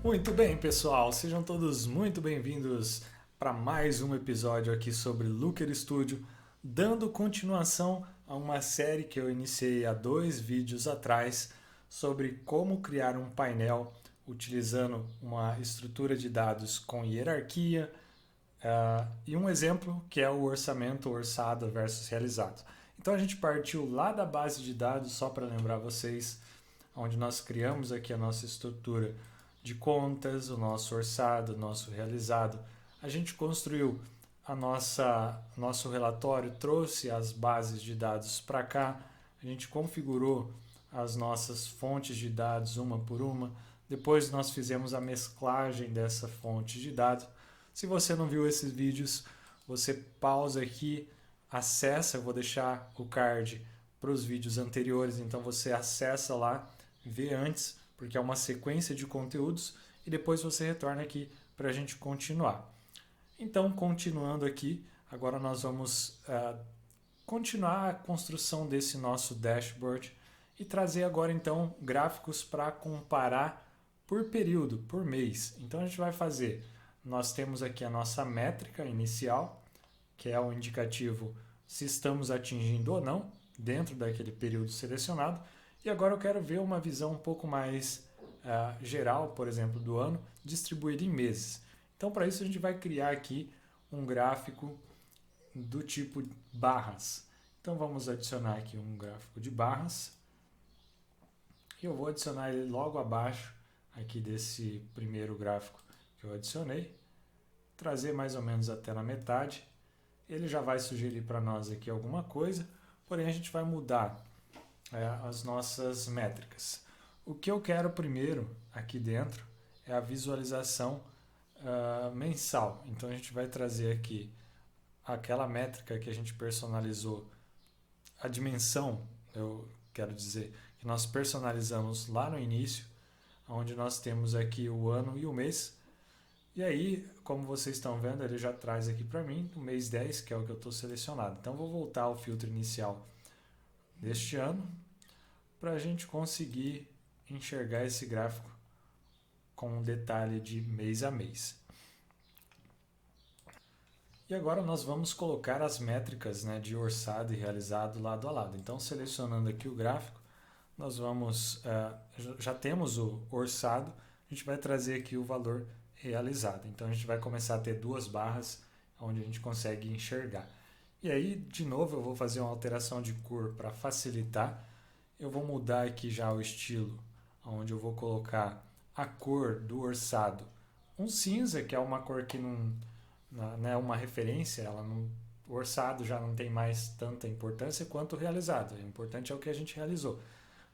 Muito bem, pessoal, sejam todos muito bem-vindos para mais um episódio aqui sobre Looker Studio, dando continuação a uma série que eu iniciei há 2 vídeos atrás sobre como criar um painel utilizando uma estrutura de dados com hierarquia e um exemplo que é o orçamento orçado versus realizado. Então a gente partiu lá da base de dados, só para lembrar vocês, onde nós criamos aqui a nossa estrutura de contas, o nosso orçado, o nosso realizado. A gente construiu nosso relatório, trouxe as bases de dados para cá, a gente configurou as nossas fontes de dados uma por uma, depois nós fizemos a mesclagem dessa fonte de dados. Se você não viu esses vídeos, você pausa aqui, acessa, eu vou deixar o card para os vídeos anteriores, então você acessa lá, vê antes, porque é uma sequência de conteúdos, e depois você retorna aqui para a gente continuar. Então, continuando aqui, agora nós vamos continuar a construção desse nosso dashboard e trazer agora então gráficos para comparar por período, por mês. Então a gente vai fazer, nós temos aqui a nossa métrica inicial, que é o indicativo se estamos atingindo ou não dentro daquele período selecionado. E agora eu quero ver uma visão um pouco mais geral, por exemplo, do ano, distribuído em meses. Então, para isso, a gente vai criar aqui um gráfico do tipo barras. Então, vamos adicionar aqui um gráfico de barras. E eu vou adicionar ele logo abaixo aqui desse primeiro gráfico que eu adicionei. Trazer mais ou menos até na metade. Ele já vai sugerir para nós aqui alguma coisa, porém a gente vai mudar as nossas métricas. O que eu quero primeiro aqui dentro é a visualização mensal. Então a gente vai trazer aqui aquela métrica que a gente personalizou, a dimensão, eu quero dizer, que nós personalizamos lá no início, onde nós temos aqui o ano e o mês. E aí, como vocês estão vendo, ele já traz aqui para mim o mês 10, que é o que eu estou selecionado. Então vou voltar ao filtro inicial deste ano, para a gente conseguir enxergar esse gráfico com um detalhe de mês a mês. E agora nós vamos colocar as métricas, né, de orçado e realizado lado a lado. Então, selecionando aqui o gráfico, nós vamos, já temos o orçado, a gente vai trazer aqui o valor realizado. Então, a gente vai começar a ter duas barras onde a gente consegue enxergar. E aí, de novo, eu vou fazer uma alteração de cor para facilitar. Eu vou mudar aqui já o estilo, onde eu vou colocar a cor do orçado. Um cinza, que é uma cor que não é uma referência, o orçado já não tem mais tanta importância quanto o realizado. O importante é o que a gente realizou.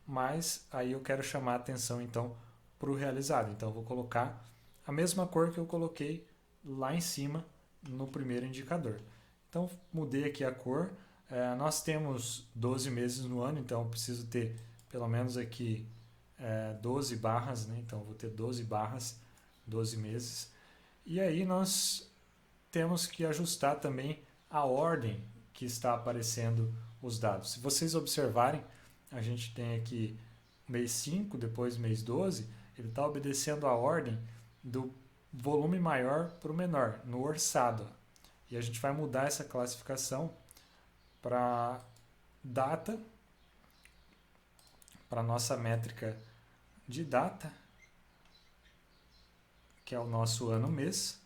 Mas aí eu quero chamar a atenção então para o realizado. Então eu vou colocar a mesma cor que eu coloquei lá em cima no primeiro indicador. Então mudei aqui a cor. Nós temos 12 meses no ano, então eu preciso ter pelo menos aqui 12 barras, né? Então eu vou ter 12 barras, 12 meses. E aí nós temos que ajustar também a ordem que está aparecendo os dados. Se vocês observarem, a gente tem aqui mês 5, depois mês 12, ele está obedecendo a ordem do volume maior para o menor, no orçado. E a gente vai mudar essa classificação para data, para a nossa métrica de data, que é o nosso ano-mês,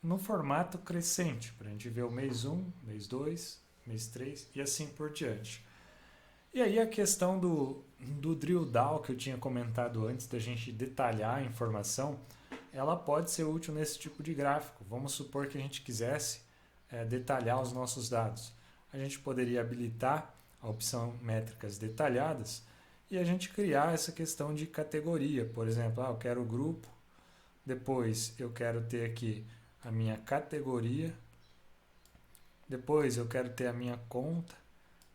no formato crescente, para a gente ver o mês 1, mês 2, mês 3 e assim por diante. E aí a questão do drill down que eu tinha comentado antes da gente detalhar a informação, ela pode ser útil nesse tipo de gráfico. Vamos supor que a gente quisesse detalhar os nossos dados. A gente poderia habilitar a opção métricas detalhadas e a gente criar essa questão de categoria. Por exemplo, eu quero o grupo, depois eu quero ter aqui a minha categoria, depois eu quero ter a minha conta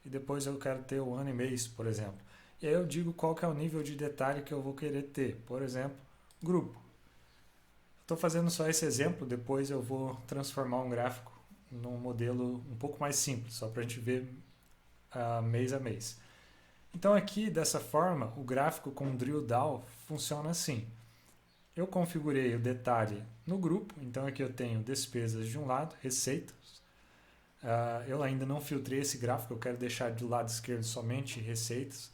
e depois eu quero ter o ano e mês, por exemplo. E aí eu digo qual que é o nível de detalhe que eu vou querer ter. Por exemplo, grupo. Estou fazendo só esse exemplo, depois eu vou transformar um gráfico num modelo um pouco mais simples, só para a gente ver mês a mês. Então aqui, dessa forma, o gráfico com drill down funciona assim. eu configurei o detalhe no grupo, então aqui eu tenho despesas de um lado, receitas. Eu ainda não filtrei esse gráfico, eu quero deixar do lado esquerdo somente receitas,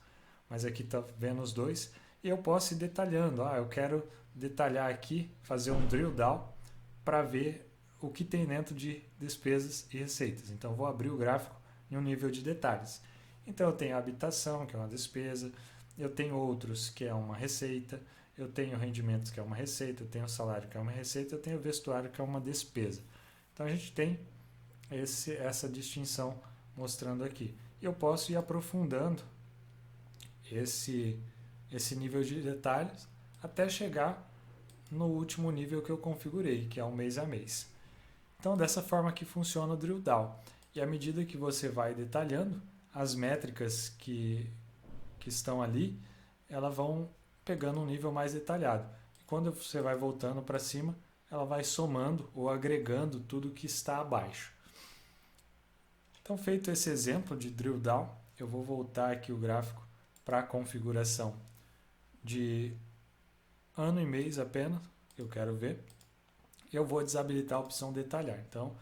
mas aqui está vendo os dois. E eu posso ir detalhando, eu quero detalhar aqui, fazer um drill down para ver o que tem dentro de despesas e receitas. Então, vou abrir o gráfico em um nível de detalhes. Então, eu tenho a habitação, que é uma despesa, eu tenho outros, que é uma receita, eu tenho rendimentos, que é uma receita, eu tenho salário, que é uma receita, eu tenho vestuário, que é uma despesa. Então, a gente tem essa distinção mostrando aqui. E eu posso ir aprofundando esse nível de detalhes até chegar no último nível que eu configurei, que é o mês a mês. Então, dessa forma que funciona o drill down. E à medida que você vai detalhando, as métricas que estão ali, elas vão pegando um nível mais detalhado. E quando você vai voltando para cima, ela vai somando ou agregando tudo que está abaixo. Então, feito esse exemplo de drill down, eu vou voltar aqui o gráfico para a configuração de ano e mês apenas, que eu quero ver. Eu vou desabilitar a opção detalhar. Então,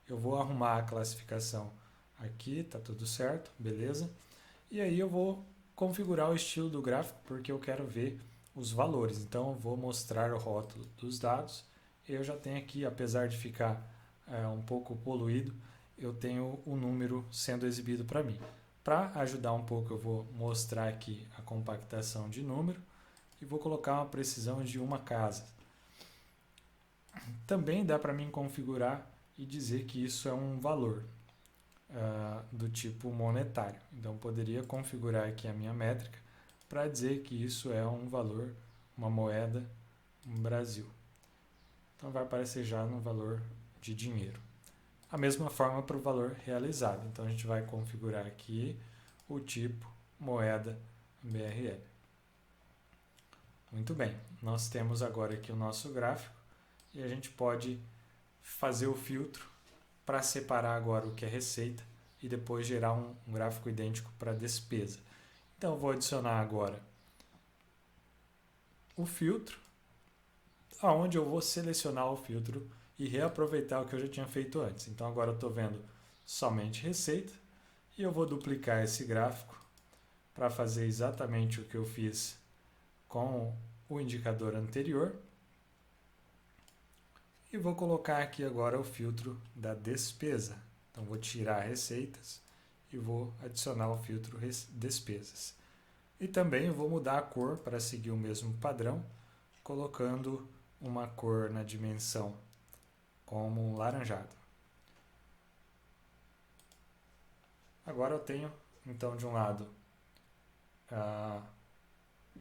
eu vou arrumar a classificação aqui, tá tudo certo, beleza? E aí eu vou configurar o estilo do gráfico, porque eu quero ver os valores. Então, eu vou mostrar o rótulo dos dados. Eu já tenho aqui, apesar de ficar um pouco poluído, eu tenho o número sendo exibido para mim. Para ajudar um pouco, eu vou mostrar aqui a compactação de número e vou colocar uma precisão de uma casa. Também dá para mim configurar e dizer que isso é um valor do tipo monetário. Então, eu poderia configurar aqui a minha métrica para dizer que isso é um valor, uma moeda no Brasil. Então, vai aparecer já no valor de dinheiro. A mesma forma para o valor realizado. Então, a gente vai configurar aqui o tipo moeda BRL. Muito bem, nós temos agora aqui o nosso gráfico e a gente pode fazer o filtro para separar agora o que é receita e depois gerar um gráfico idêntico para despesa. Então, eu vou adicionar agora o filtro, aonde eu vou selecionar o filtro e reaproveitar o que eu já tinha feito antes. Então, agora eu estou vendo somente receita e eu vou duplicar esse gráfico para fazer exatamente o que eu fiz com o indicador anterior. E vou colocar aqui agora o filtro da despesa. Então, vou tirar receitas e vou adicionar o filtro despesas. E também eu vou mudar a cor para seguir o mesmo padrão, colocando uma cor na dimensão como um laranjado. Agora eu tenho, então, de um lado,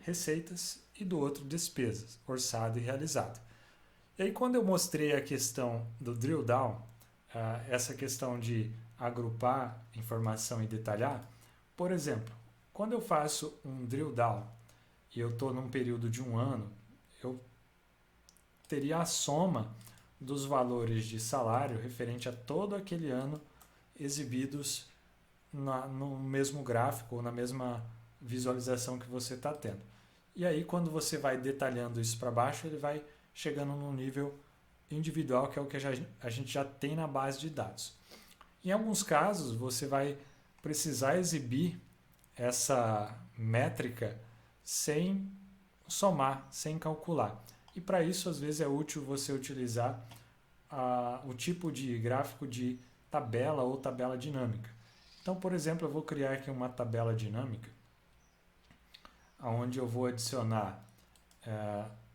receitas e do outro despesas, orçado e realizado. E aí, quando eu mostrei a questão do drill down, essa questão de agrupar informação e detalhar, por exemplo, quando eu faço um drill down e eu estou num período de um ano, eu teria a soma dos valores de salário referente a todo aquele ano exibidos no mesmo gráfico ou na mesma visualização que você está tendo. E aí, quando você vai detalhando isso para baixo, ele vai chegando num nível individual, que é o que a gente já tem na base de dados. Em alguns casos, você vai precisar exibir essa métrica sem somar, sem calcular. E para isso, às vezes, é útil você utilizar o tipo de gráfico de tabela ou tabela dinâmica. Então, por exemplo, eu vou criar aqui uma tabela dinâmica, onde eu vou adicionar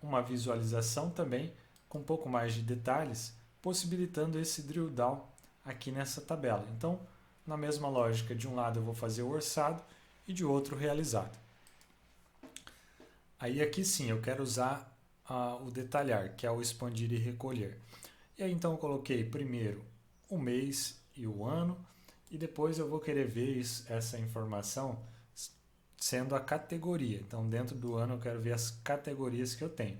uma visualização também com um pouco mais de detalhes, possibilitando esse drill down aqui nessa tabela. Então, na mesma lógica, de um lado eu vou fazer o orçado e de outro o realizado. Aí aqui sim, eu quero usar o detalhar, que é o expandir e recolher. E aí então eu coloquei primeiro o mês e o ano, e depois eu vou querer ver essa informação sendo a categoria. Então, dentro do ano eu quero ver as categorias que eu tenho.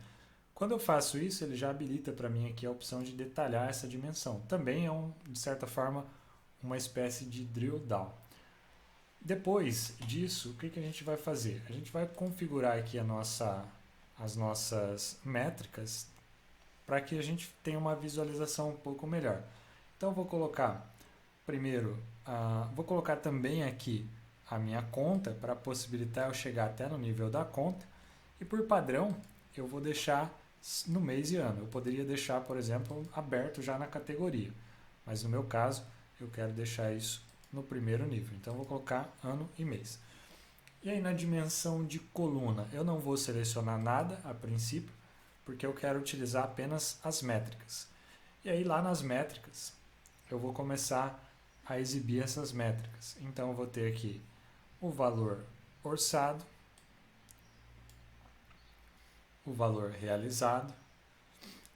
Quando eu faço isso, ele já habilita para mim aqui a opção de detalhar essa dimensão. Também é, de certa forma, uma espécie de drill down. Depois disso, o que a gente vai fazer? A gente vai configurar aqui a as nossas métricas para que a gente tenha uma visualização um pouco melhor. Então eu vou colocar primeiro, vou colocar também aqui a minha conta para possibilitar eu chegar até no nível da conta, e por padrão eu vou deixar no mês e ano. Eu poderia deixar, por exemplo, aberto já na categoria, mas no meu caso eu quero deixar isso no primeiro nível, então eu vou colocar ano e mês. E aí na dimensão de coluna eu não vou selecionar nada a princípio, porque eu quero utilizar apenas as métricas. E aí lá nas métricas eu vou começar a exibir essas métricas. Então eu vou ter aqui o valor orçado, o valor realizado,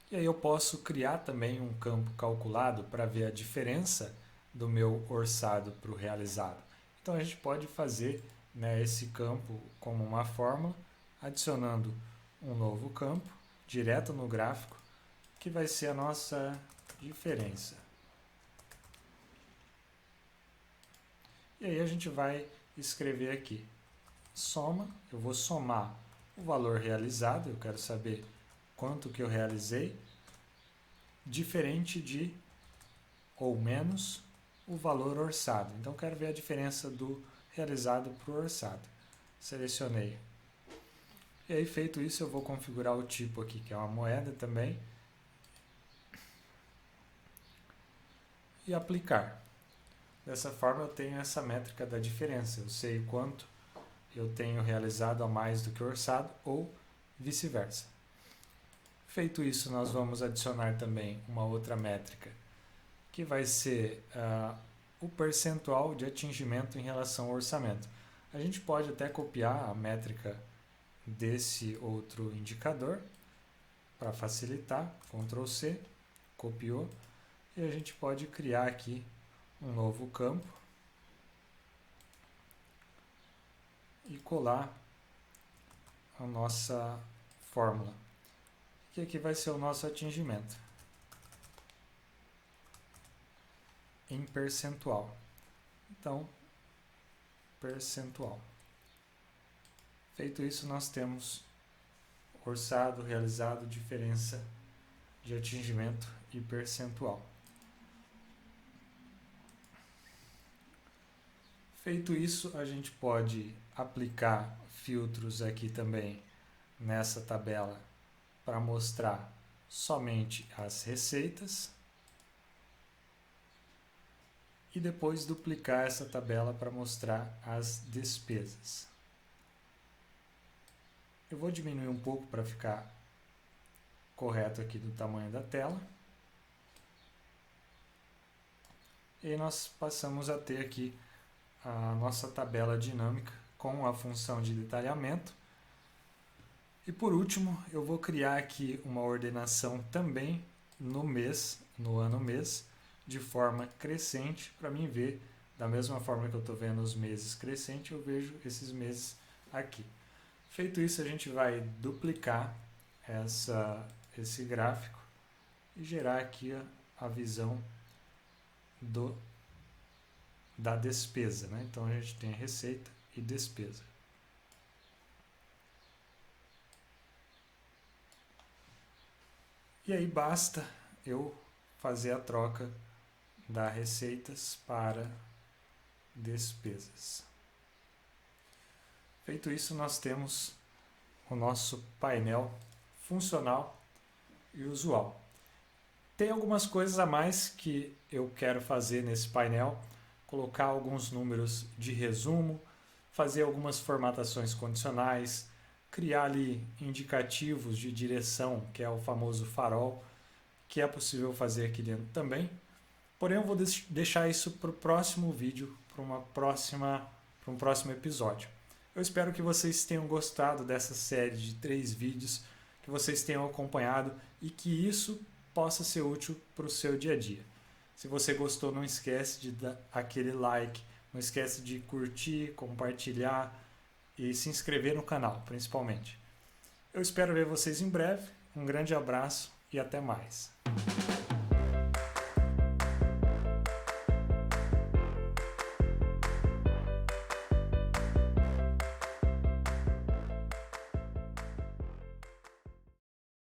e aí eu posso criar também um campo calculado para ver a diferença do meu orçado para o realizado. Então a gente pode fazer, né, esse campo como uma fórmula, adicionando um novo campo direto no gráfico, que vai ser a nossa diferença. E aí a gente vai escrever aqui, soma, eu vou somar o valor realizado, eu quero saber quanto que eu realizei, diferente de, ou menos, o valor orçado. Então eu quero ver a diferença do realizado para o orçado. Selecionei. E aí feito isso eu vou configurar o tipo aqui, que é uma moeda também, e aplicar. Dessa forma eu tenho essa métrica da diferença, eu sei quanto eu tenho realizado a mais do que orçado ou vice-versa. Feito isso, nós vamos adicionar também uma outra métrica, que vai ser o percentual de atingimento em relação ao orçamento. A gente pode até copiar a métrica desse outro indicador para facilitar, Ctrl C, copiou, e a gente pode criar aqui um novo campo e colar a nossa fórmula, que aqui vai ser o nosso atingimento em percentual. Então, percentual. Feito isso, nós temos orçado, realizado, diferença de atingimento e percentual. Feito isso, a gente pode aplicar filtros aqui também nessa tabela para mostrar somente as receitas e depois duplicar essa tabela para mostrar as despesas. Eu vou diminuir um pouco para ficar correto aqui do tamanho da tela. E aí nós passamos a ter aqui a nossa tabela dinâmica com a função de detalhamento. E por último, eu vou criar aqui uma ordenação também no mês, no ano-mês, de forma crescente, para mim ver, da mesma forma que eu estou vendo os meses crescentes, eu vejo esses meses aqui. Feito isso, a gente vai duplicar esse gráfico e gerar aqui a visão da despesa, né? Então a gente tem receita e despesa. E aí basta eu fazer a troca das receitas para despesas. Feito isso, nós temos o nosso painel funcional e usual. Tem algumas coisas a mais que eu quero fazer nesse painel, colocar alguns números de resumo, fazer algumas formatações condicionais, criar ali indicativos de direção, que é o famoso farol, que é possível fazer aqui dentro também. Porém, eu vou deixar isso para o próximo vídeo, para um próximo episódio. Eu espero que vocês tenham gostado dessa série de 3 vídeos, que vocês tenham acompanhado e que isso possa ser útil para o seu dia a dia. Se você gostou, não esquece de dar aquele like, não esquece de curtir, compartilhar e se inscrever no canal, principalmente. Eu espero ver vocês em breve. Um grande abraço e até mais.